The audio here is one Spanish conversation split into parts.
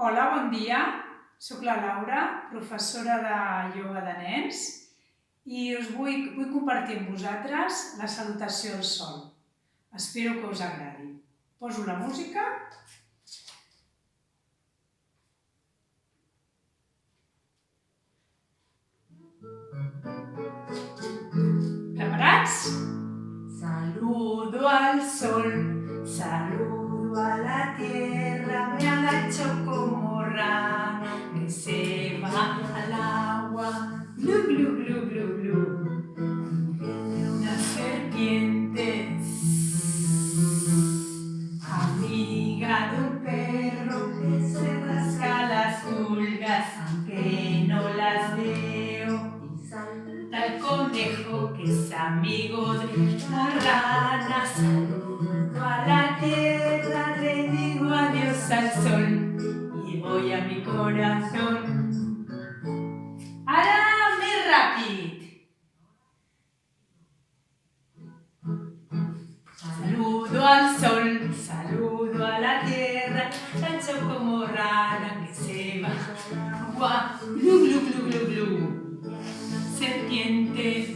Hola, bon dia. Soc la Laura, professora de ioga de nens, i us vull compartir amb vosaltres la salutació al sol. Espero que us agradi. Poso la música. Preparats? Saludo al sol, saludo a la tierra, me agacho como rana que se va al agua. Glu, glu, glu, glu, glu. Viene una serpiente, amiga de un perro que se rasca las pulgas aunque no las veo. Y salta el conejo que es amigo de la rana. Saludo a la tierra, le digo adiós al sol y voy a mi corazón. Ara més ràpid. Saludo al sol, saludo a la tierra, lancho como rana que se va al agua. Glu, glu, glu, glu, glu. Serpiente,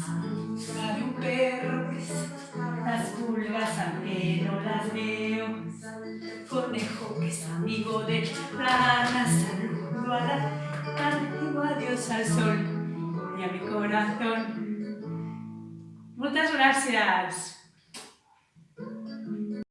amiga de un perro que las pulgas aunque no las veo. Conejo que es amigo de rana, saludo a la rana, digo adiós al sol y a mi corazón. Moltes gràcies!